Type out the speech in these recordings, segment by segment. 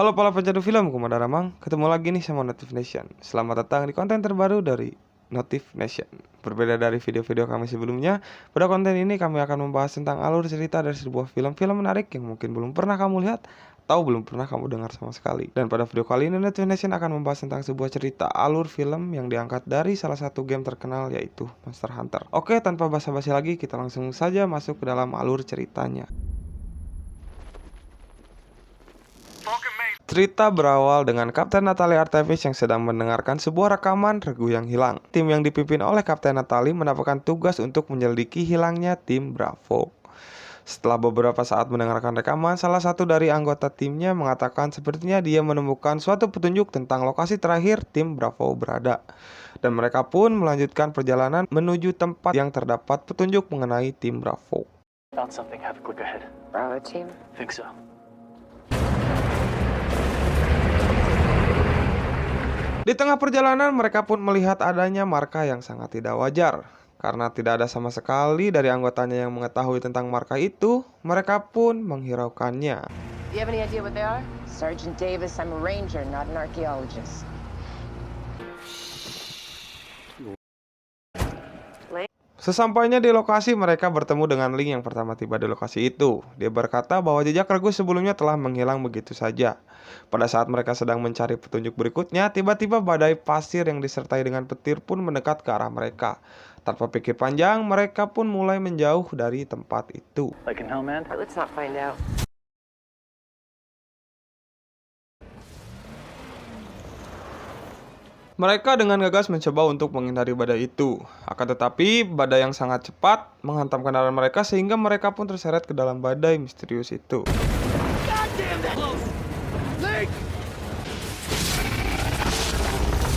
Halo para pecandu film, Kumada Ramang. Ketemu lagi nih sama Notif Nation. Selamat datang di konten terbaru dari Notif Nation. Berbeda dari video-video kami sebelumnya, pada konten ini kami akan membahas tentang alur cerita dari sebuah film-film menarik yang mungkin belum pernah kamu lihat atau belum pernah kamu dengar sama sekali. Dan pada video kali ini Notif Nation akan membahas tentang sebuah cerita alur film yang diangkat dari salah satu game terkenal, yaitu Monster Hunter. Oke, tanpa basa-basi lagi, kita langsung saja masuk ke dalam alur ceritanya. Cerita berawal dengan Kapten Natalie Artemis yang sedang mendengarkan sebuah rekaman regu yang hilang. Tim yang dipimpin oleh Kapten Natalie mendapatkan tugas untuk menyelidiki hilangnya tim Bravo. Setelah beberapa saat mendengarkan rekaman, salah satu dari anggota timnya mengatakan sepertinya dia menemukan suatu petunjuk tentang lokasi terakhir tim Bravo berada. Dan mereka pun melanjutkan perjalanan menuju tempat yang terdapat petunjuk mengenai tim Bravo. Found something. Have a click ahead. Bravo team? Think so. Di tengah perjalanan, mereka pun melihat adanya marka yang sangat tidak wajar. Karena tidak ada sama sekali dari anggotanya yang mengetahui tentang marka itu, mereka pun menghiraukannya. You have any idea what they are? Sergeant Davis, I'm a ranger, not an archaeologist. Sesampainya di lokasi, mereka bertemu dengan Ling yang pertama tiba di lokasi itu. Dia berkata bahwa jejak regu sebelumnya telah menghilang begitu saja. Pada saat mereka sedang mencari petunjuk berikutnya, tiba-tiba badai pasir yang disertai dengan petir pun mendekat ke arah mereka. Tanpa pikir panjang, mereka pun mulai menjauh dari tempat itu. Like in Hellman? Let's not find out. Mereka dengan gagas mencoba untuk menghindari badai itu. Akan tetapi, badai yang sangat cepat menghantam kendaraan mereka sehingga mereka pun terseret ke dalam badai misterius itu.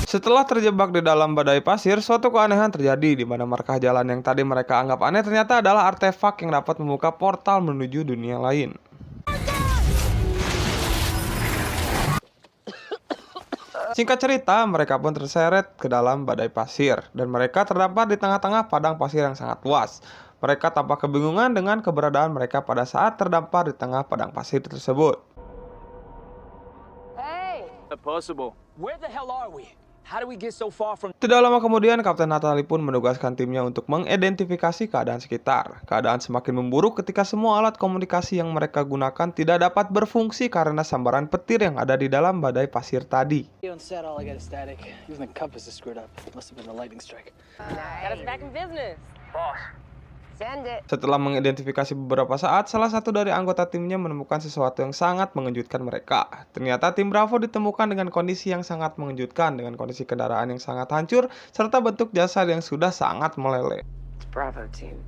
Setelah terjebak di dalam badai pasir, suatu keanehan terjadi di mana markah jalan yang tadi mereka anggap aneh ternyata adalah artefak yang dapat membuka portal menuju dunia lain. Singkat cerita, mereka pun terseret ke dalam badai pasir dan mereka terdampar di tengah-tengah padang pasir yang sangat luas. Mereka tampak kebingungan dengan keberadaan mereka pada saat terdampar di tengah padang pasir tersebut. Hey! Impossible. Where the hell are we? How do we get so far from... Tidak lama kemudian, Kapten Natalie pun menugaskan timnya untuk mengidentifikasi keadaan sekitar. Keadaan semakin memburuk ketika semua alat komunikasi yang mereka gunakan tidak dapat berfungsi karena sambaran petir yang ada di dalam badai pasir tadi. On set, all I got is static. Even the compass is screwed up. Must have been a lightning strike. Got us back in business. Boss. Send it. Setelah mengidentifikasi beberapa saat, salah satu dari anggota timnya menemukan sesuatu yang sangat mengejutkan mereka. Ternyata tim Bravo ditemukan dengan kondisi yang sangat mengejutkan, dengan kondisi kendaraan yang sangat hancur, serta bentuk jasad yang sudah sangat meleleh. It's Bravo team.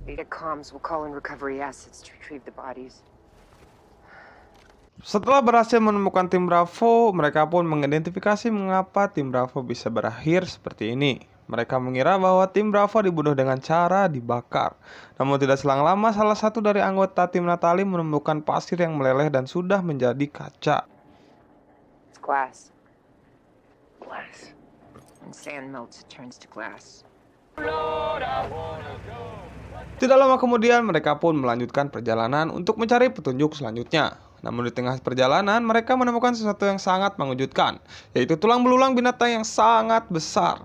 Vita comms will call in recovery assets to retrieve the bodies. Setelah berhasil menemukan tim Bravo, mereka pun mengidentifikasi mengapa tim Bravo bisa berakhir seperti ini. Mereka mengira bahwa tim Bravo dibunuh dengan cara dibakar. Namun tidak selang lama, salah satu dari anggota tim Natalie menemukan pasir yang meleleh dan sudah menjadi kaca. It's glass. Glass. When sand melts, it turns to glass. Tidak lama kemudian, mereka pun melanjutkan perjalanan untuk mencari petunjuk selanjutnya. Namun di tengah perjalanan, mereka menemukan sesuatu yang sangat mengejutkan, yaitu tulang belulang binatang yang sangat besar.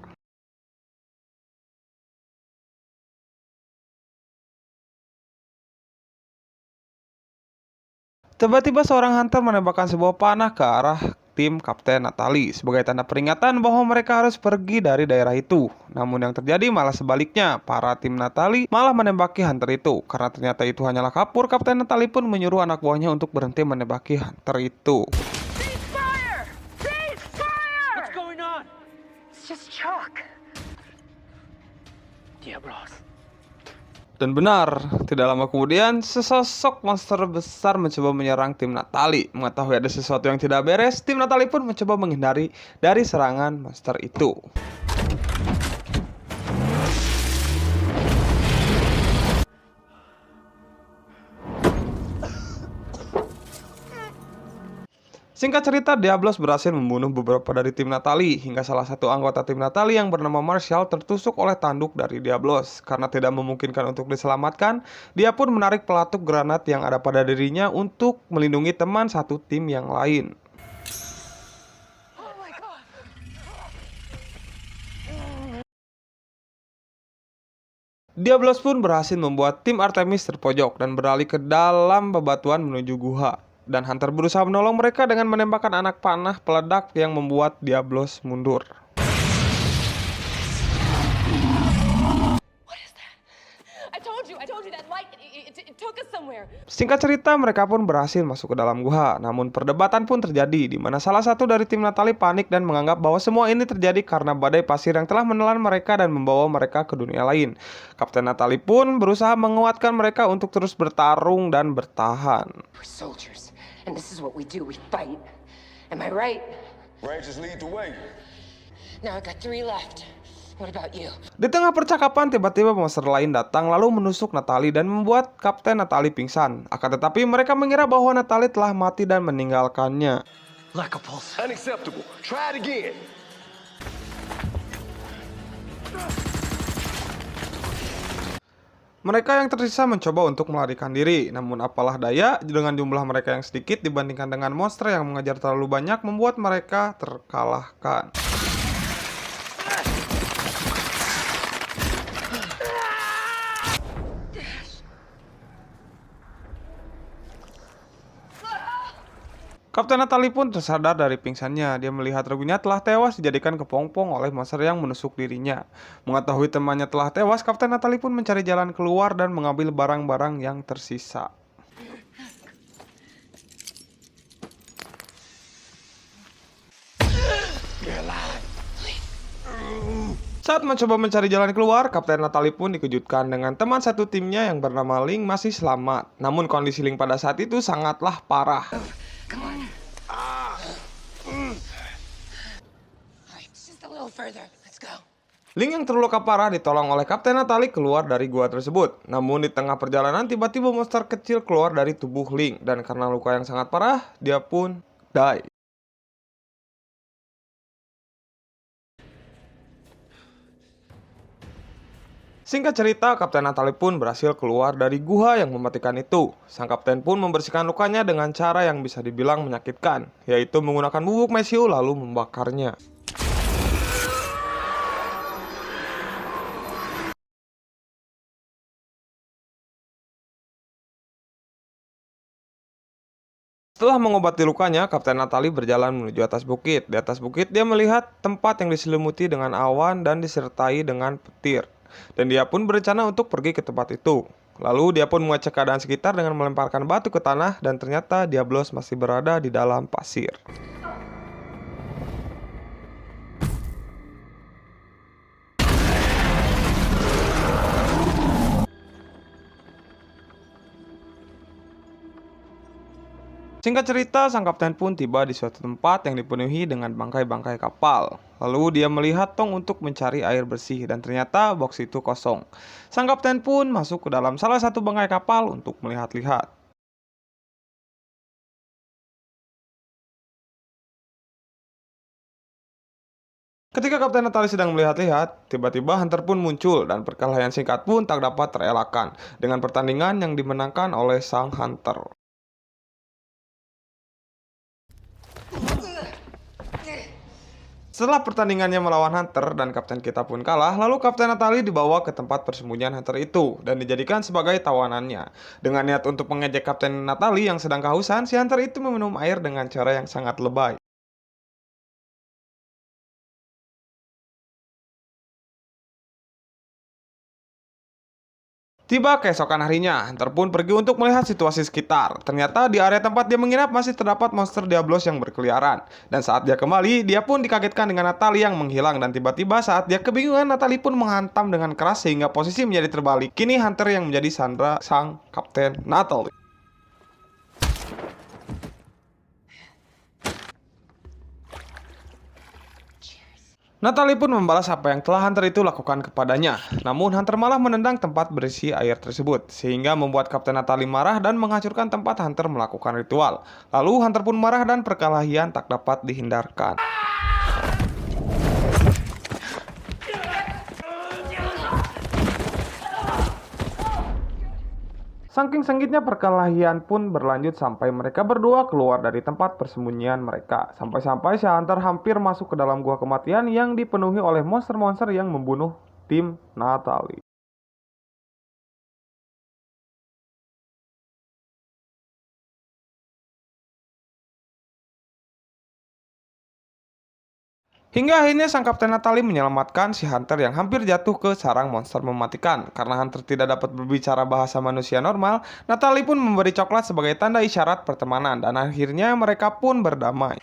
Tiba-tiba seorang hunter menembakkan sebuah panah ke arah tim Kapten Natalie sebagai tanda peringatan bahwa mereka harus pergi dari daerah itu. Namun yang terjadi malah sebaliknya, para tim Natalie malah menembaki hunter itu. Karena ternyata itu hanyalah kapur, Kapten Natalie pun menyuruh anak buahnya untuk berhenti menembaki hunter itu. Ceasefire! Ceasefire! What's going on? It's just chalk. Yeah, bros. Dan benar, tidak lama kemudian, sesosok monster besar mencoba menyerang tim Natalie. Mengetahui ada sesuatu yang tidak beres, tim Natalie pun mencoba menghindari dari serangan monster itu. Singkat cerita, Diablos berhasil membunuh beberapa dari tim Natalie, hingga salah satu anggota tim Natalie yang bernama Marshall tertusuk oleh tanduk dari Diablos. Karena tidak memungkinkan untuk diselamatkan, dia pun menarik pelatuk granat yang ada pada dirinya untuk melindungi teman satu tim yang lain. Diablos pun berhasil membuat tim Artemis terpojok dan beralih ke dalam bebatuan menuju guha. Dan Hunter berusaha menolong mereka dengan menembakkan anak panah peledak yang membuat Diablos mundur. I told you that light, it took us somewhere. Singkat cerita, mereka pun berhasil masuk ke dalam guha. Namun perdebatan pun terjadi, di mana salah satu dari tim Natalie panik dan menganggap bahwa semua ini terjadi karena badai pasir yang telah menelan mereka dan membawa mereka ke dunia lain. Kapten Natalie pun berusaha menguatkan mereka untuk terus bertarung dan bertahan. We're soldiers, and this is what we do. We fight. Am I right? Rangers lead the way. Now I got 3 left. What about you? Di tengah percakapan, tiba-tiba monster lain datang lalu menusuk Natalie dan membuat Kapten Natalie pingsan. Akan tetapi mereka mengira bahwa Natalie telah mati dan meninggalkannya. Lack of pulse. Unacceptable. Try it again. Mereka yang tersisa mencoba untuk melarikan diri, namun apalah daya, dengan jumlah mereka yang sedikit dibandingkan dengan monster yang mengejar terlalu banyak membuat mereka terkalahkan. Kapten Natalie pun tersadar dari pingsannya. Dia melihat regunya telah tewas dijadikan kepompong oleh monster yang menusuk dirinya. Mengetahui temannya telah tewas, Kapten Natalie pun mencari jalan keluar dan mengambil barang-barang yang tersisa. Saat mencoba mencari jalan keluar, Kapten Natalie pun dikejutkan dengan teman satu timnya yang bernama Link masih selamat. Namun kondisi Link pada saat itu sangatlah parah. Come on. Alright, just a little further. Let's go. Link yang terluka parah ditolong oleh Kapten Natalie keluar dari gua tersebut. Namun di tengah perjalanan tiba-tiba monster kecil keluar dari tubuh Link. Dan karena luka yang sangat parah, dia pun die. Singkat cerita, Kapten Natalie pun berhasil keluar dari guha yang mematikan itu. Sang kapten pun membersihkan lukanya dengan cara yang bisa dibilang menyakitkan, yaitu menggunakan bubuk mesiu lalu membakarnya. Setelah mengobati lukanya, Kapten Natalie berjalan menuju atas bukit. Di atas bukit, dia melihat tempat yang diselimuti dengan awan dan disertai dengan petir. Dan dia pun berencana untuk pergi ke tempat itu. Lalu dia pun mengecek keadaan sekitar dengan melemparkan batu ke tanah dan ternyata Diablos masih berada di dalam pasir. Singkat cerita, sang kapten pun tiba di suatu tempat yang dipenuhi dengan bangkai-bangkai kapal. Lalu dia melihat tong untuk mencari air bersih dan ternyata box itu kosong. Sang kapten pun masuk ke dalam salah satu bangkai kapal untuk melihat-lihat. Ketika Kapten Natalie sedang melihat-lihat, tiba-tiba Hunter pun muncul dan perkelahian singkat pun tak dapat terelakkan dengan pertandingan yang dimenangkan oleh sang Hunter. Setelah pertandingannya melawan Hunter dan kapten kita pun kalah, lalu Kapten Natalie dibawa ke tempat persembunyian Hunter itu dan dijadikan sebagai tawanannya. Dengan niat untuk mengejek Kapten Natalie yang sedang kehausan, si Hunter itu meminum air dengan cara yang sangat lebay. Tiba keesokan harinya, Hunter pun pergi untuk melihat situasi sekitar. Ternyata di area tempat dia menginap masih terdapat monster Diablos yang berkeliaran. Dan saat dia kembali, dia pun dikagetkan dengan Natalie yang menghilang. Dan tiba-tiba saat dia kebingungan, Natalie pun menghantam dengan keras sehingga posisi menjadi terbalik. Kini Hunter yang menjadi sandera sang Kapten Natalie. Natalie pun membalas apa yang telah Hunter itu lakukan kepadanya. Namun Hunter malah menendang tempat berisi air tersebut, sehingga membuat Kapten Natalie marah dan menghancurkan tempat Hunter melakukan ritual. Lalu Hunter pun marah dan perkelahian tak dapat dihindarkan. Saking sengitnya perkelahian pun berlanjut sampai mereka berdua keluar dari tempat persembunyian mereka. Sampai-sampai si Hunter hampir masuk ke dalam gua kematian yang dipenuhi oleh monster-monster yang membunuh tim Natalie. Hingga akhirnya sang Kapten Natalie menyelamatkan si Hunter yang hampir jatuh ke sarang monster mematikan. Karena Hunter tidak dapat berbicara bahasa manusia normal, Natalie pun memberi coklat sebagai tanda isyarat pertemanan dan akhirnya mereka pun berdamai.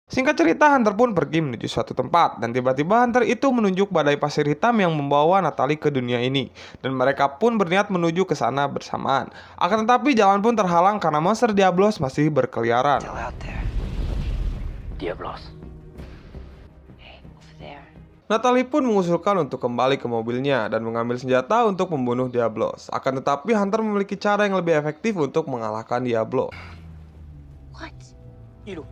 Singkat cerita, Hunter pun pergi menuju suatu tempat, dan tiba-tiba Hunter itu menunjuk badai pasir hitam yang membawa Natalie ke dunia ini, dan mereka pun berniat menuju ke sana bersamaan. Akan tetapi jalan pun terhalang karena monster Diablos masih berkeliaran. Still out there. Diablos. Hey, over there. Natalie pun mengusulkan untuk kembali ke mobilnya dan mengambil senjata untuk membunuh Diablos. Akan tetapi Hunter memiliki cara yang lebih efektif untuk mengalahkan Diablos. What? Iru.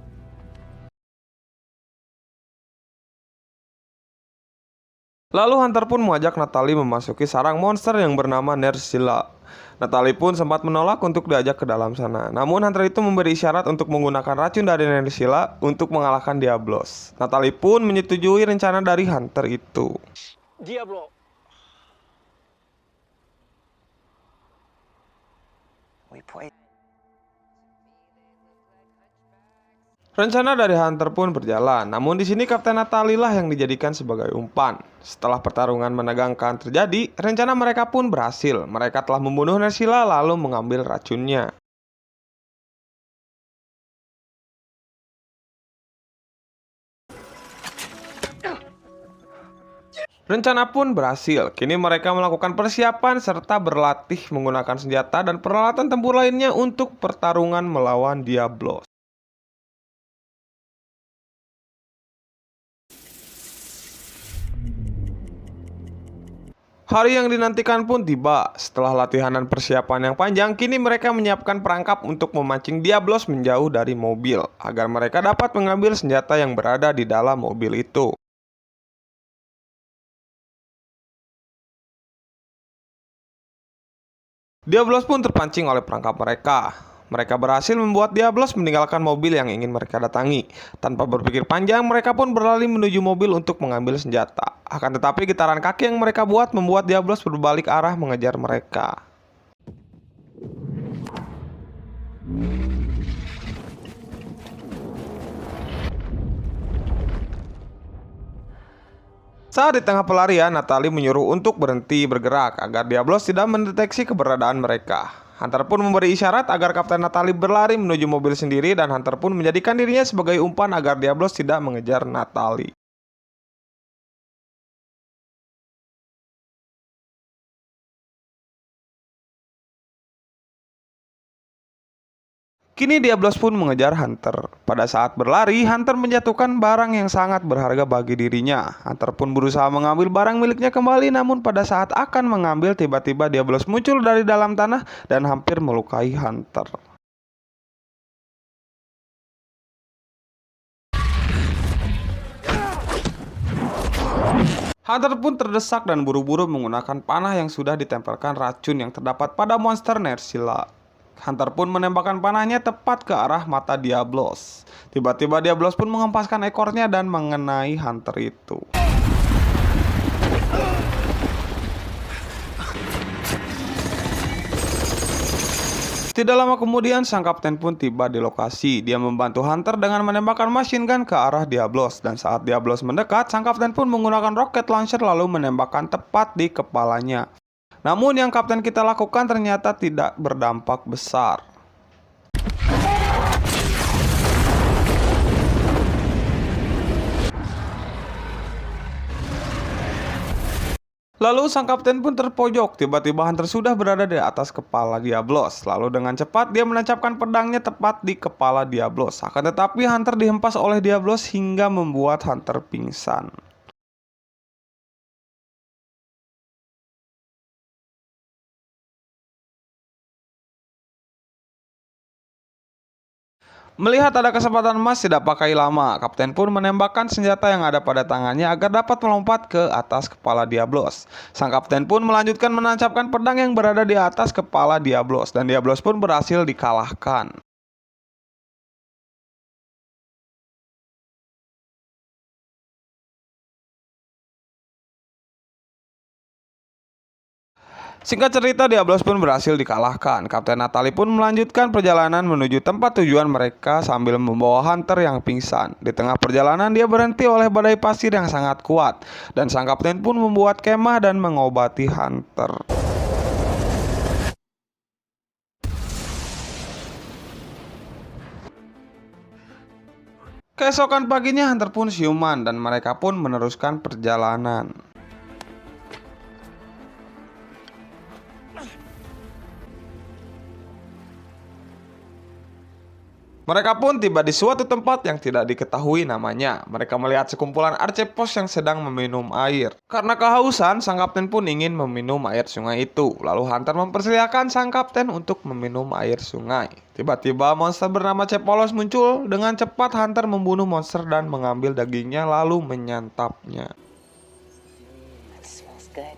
Lalu Hunter pun mengajak Natalie memasuki sarang monster yang bernama Nerscylla. Natalie pun sempat menolak untuk diajak ke dalam sana. Namun Hunter itu memberi isyarat untuk menggunakan racun dari Nerscylla untuk mengalahkan Diablos. Natalie pun menyetujui rencana dari Hunter itu. Diablo. We point. Rencana dari Hunter pun berjalan, namun di sini Kapten Natalie lah yang dijadikan sebagai umpan. Setelah pertarungan menegangkan terjadi, rencana mereka pun berhasil. Mereka telah membunuh Nerscylla lalu mengambil racunnya. Rencana pun berhasil. Kini mereka melakukan persiapan serta berlatih menggunakan senjata dan peralatan tempur lainnya untuk pertarungan melawan Diablos. Hari yang dinantikan pun tiba. Setelah latihan dan persiapan yang panjang, kini mereka menyiapkan perangkap untuk memancing Diablos menjauh dari mobil, agar mereka dapat mengambil senjata yang berada di dalam mobil itu. Diablos pun terpancing oleh perangkap mereka. Mereka berhasil membuat Diablos meninggalkan mobil yang ingin mereka datangi. Tanpa berpikir panjang, mereka pun berlari menuju mobil untuk mengambil senjata. Akan tetapi getaran kaki yang mereka buat membuat Diablos berbalik arah mengejar mereka. Saat di tengah pelarian, Natalie menyuruh untuk berhenti bergerak agar Diablos tidak mendeteksi keberadaan mereka. Hunter pun memberi isyarat agar Kapten Natalie berlari menuju mobil sendiri dan Hunter pun menjadikan dirinya sebagai umpan agar Diablos tidak mengejar Natalie. Kini Diablos pun mengejar Hunter. Pada saat berlari, Hunter menjatuhkan barang yang sangat berharga bagi dirinya. Hunter pun berusaha mengambil barang miliknya kembali, namun pada saat akan mengambil, tiba-tiba Diablos muncul dari dalam tanah dan hampir melukai Hunter. Hunter pun terdesak dan buru-buru menggunakan panah yang sudah ditempelkan racun yang terdapat pada monster Nerscylla. Hunter pun menembakkan panahnya tepat ke arah mata Diablos. Tiba-tiba Diablos pun mengempaskan ekornya dan mengenai Hunter itu. Tidak lama kemudian, sang kapten pun tiba di lokasi. Dia membantu Hunter dengan menembakkan machine gun ke arah Diablos. Dan saat Diablos mendekat, sang kapten pun menggunakan rocket launcher lalu menembakkan tepat di kepalanya. Namun yang kapten kita lakukan ternyata tidak berdampak besar. Lalu sang kapten pun terpojok. Tiba-tiba Hunter sudah berada di atas kepala Diablos. Lalu dengan cepat dia menancapkan pedangnya tepat di kepala Diablos. Akan tetapi Hunter dihempas oleh Diablos hingga membuat Hunter pingsan. Melihat ada kesempatan emas tidak pakai lama, kapten pun menembakkan senjata yang ada pada tangannya agar dapat melompat ke atas kepala Diablos. Sang kapten pun melanjutkan menancapkan pedang yang berada di atas kepala Diablos, dan Diablos pun berhasil dikalahkan. Singkat cerita, Diablos pun berhasil dikalahkan. Kapten Natalie pun melanjutkan perjalanan menuju tempat tujuan mereka sambil membawa Hunter yang pingsan. Di tengah perjalanan dia berhenti oleh badai pasir yang sangat kuat, dan sang kapten pun membuat kemah dan mengobati Hunter. Keesokan paginya Hunter pun siuman dan mereka pun meneruskan perjalanan. Mereka pun tiba di suatu tempat yang tidak diketahui namanya. Mereka melihat sekumpulan arcepos yang sedang meminum air. Karena kehausan, sang kapten pun ingin meminum air sungai itu. Lalu Hunter mempersilahkan sang kapten untuk meminum air sungai. Tiba-tiba monster bernama Cepolos muncul. Dengan cepat Hunter membunuh monster dan mengambil dagingnya lalu menyantapnya. That smells good.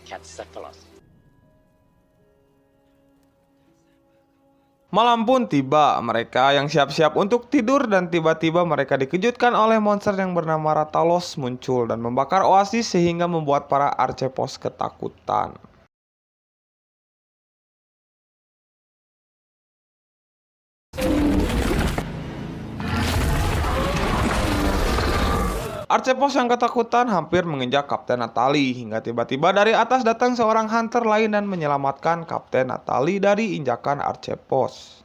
Catcephalos. Malam pun tiba, mereka yang siap-siap untuk tidur dan tiba-tiba mereka dikejutkan oleh monster yang bernama Ratalos muncul dan membakar oasis sehingga membuat para arcepos ketakutan. Arcepos yang ketakutan hampir menginjak Kapten Natalie hingga tiba-tiba dari atas datang seorang hunter lain dan menyelamatkan Kapten Natalie dari injakan Arcepos.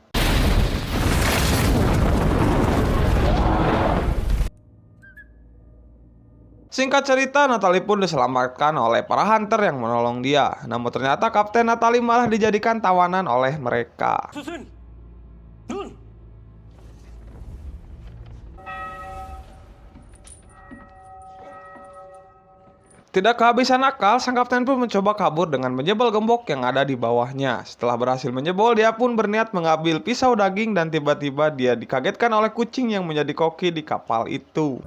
Singkat cerita, Natalie pun diselamatkan oleh para hunter yang menolong dia. Namun ternyata Kapten Natalie malah dijadikan tawanan oleh mereka. Tidak kehabisan akal, sang kapten pun mencoba kabur dengan menjebol gembok yang ada di bawahnya. Setelah berhasil menjebol, dia pun berniat mengambil pisau daging dan tiba-tiba dia dikagetkan oleh kucing yang menjadi koki di kapal itu.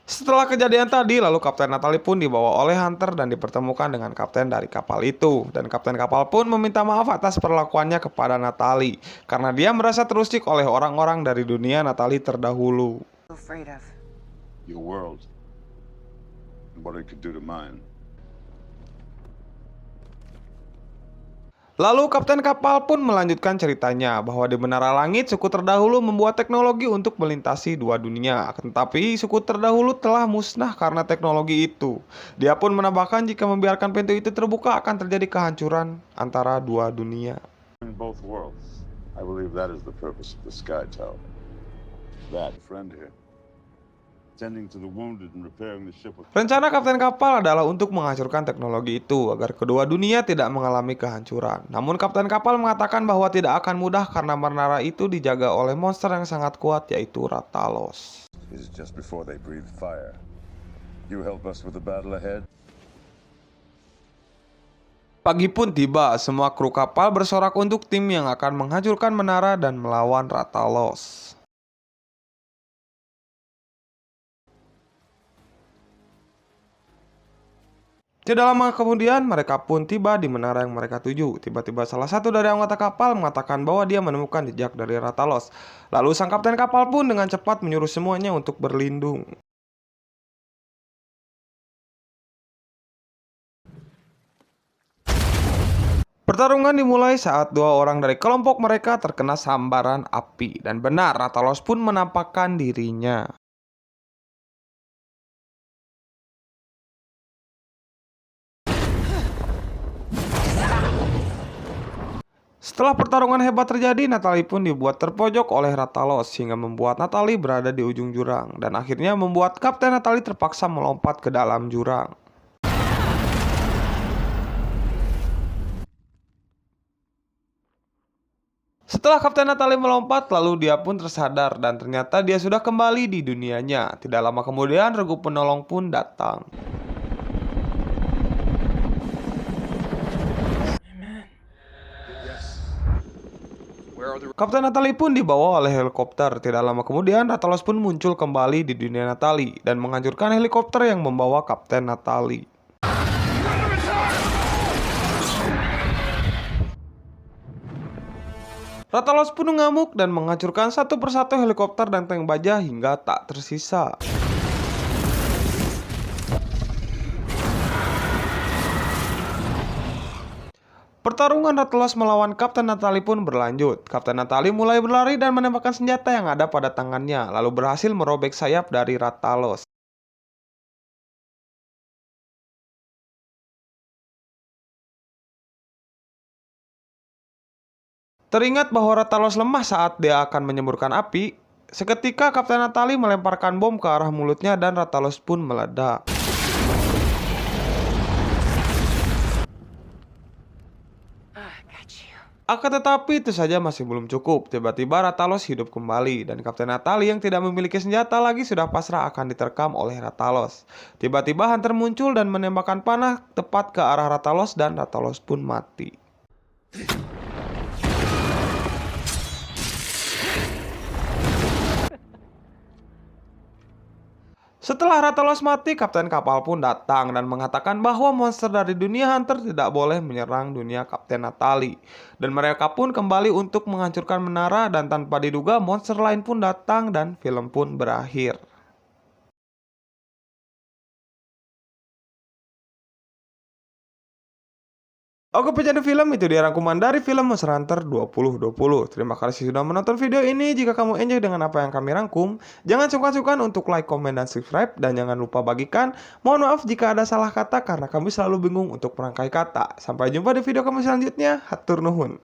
Setelah kejadian tadi, lalu Kapten Natalie pun dibawa oleh Hunter dan dipertemukan dengan kapten dari kapal itu. Dan kapten kapal pun meminta maaf atas perlakuannya kepada Natalie, karena dia merasa terusik oleh orang-orang dari dunia Natalie terdahulu. Afraid of. Your world. And what it could do to mine. Lalu kapten kapal pun melanjutkan ceritanya bahwa di Menara Langit suku terdahulu membuat teknologi untuk melintasi dua dunia. Tetapi suku terdahulu telah musnah karena teknologi itu. Dia pun menambahkan jika membiarkan pintu itu terbuka akan terjadi kehancuran antara dua dunia. In both worlds. I believe that is the purpose of the Sky Tower. That friend here. Tending to the wounded and repairing the ship with... Rencana kapten kapal adalah untuk menghancurkan teknologi itu agar kedua dunia tidak mengalami kehancuran. Namun kapten kapal mengatakan bahwa tidak akan mudah karena menara itu dijaga oleh monster yang sangat kuat yaitu Ratalos. This is just before they breathe fire. You help us with the battle ahead? Pagi pun tiba, semua kru kapal bersorak untuk tim yang akan menghancurkan menara dan melawan Ratalos. Tidak lama kemudian, mereka pun tiba di menara yang mereka tuju. Tiba-tiba salah satu dari anggota kapal mengatakan bahwa dia menemukan jejak dari Ratalos. Lalu sang kapten kapal pun dengan cepat menyuruh semuanya untuk berlindung. Pertarungan dimulai saat dua orang dari kelompok mereka terkena sambaran api. Dan benar, Ratalos pun menampakkan dirinya. Setelah pertarungan hebat terjadi, Natalie pun dibuat terpojok oleh Rathalos hingga membuat Natalie berada di ujung jurang dan akhirnya membuat Kapten Natalie terpaksa melompat ke dalam jurang. Setelah Kapten Natalie melompat, lalu dia pun tersadar dan ternyata dia sudah kembali di dunianya. Tidak lama kemudian, regu penolong pun datang. Kapten Natalie pun dibawa oleh helikopter. Tidak lama kemudian, Rathalos pun muncul kembali di dunia Natalie dan menghancurkan helikopter yang membawa Kapten Natalie. Rathalos pun mengamuk dan menghancurkan satu persatu helikopter dan tank baja hingga tak tersisa. Pertarungan Rathalos melawan Kapten Natalie pun berlanjut. Kapten Natalie mulai berlari dan menembakkan senjata yang ada pada tangannya, lalu berhasil merobek sayap dari Rathalos. Teringat bahwa Rathalos lemah saat dia akan menyemburkan api, seketika Kapten Natalie melemparkan bom ke arah mulutnya dan Rathalos pun meledak. Akan tetapi itu saja masih belum cukup. Tiba-tiba Rathalos hidup kembali dan Kapten Natalie yang tidak memiliki senjata lagi sudah pasrah akan diterkam oleh Rathalos. Tiba-tiba Hunter muncul dan menembakkan panah tepat ke arah Rathalos dan Rathalos pun mati. Setelah Rathalos mati, kapten kapal pun datang dan mengatakan bahwa monster dari dunia Hunter tidak boleh menyerang dunia Kapten Natalie. Dan mereka pun kembali untuk menghancurkan menara dan tanpa diduga monster lain pun datang dan film pun berakhir. Oke, pecandu film, itu dia rangkuman dari film Monster Hunter 2020. Terima kasih sudah menonton video ini. Jika kamu enjoy dengan apa yang kami rangkum, jangan sungkan-sungkan untuk like, komen, dan subscribe. Dan jangan lupa bagikan. Mohon maaf jika ada salah kata karena kami selalu bingung untuk merangkai kata. Sampai jumpa di video kami selanjutnya. Hatur nuhun.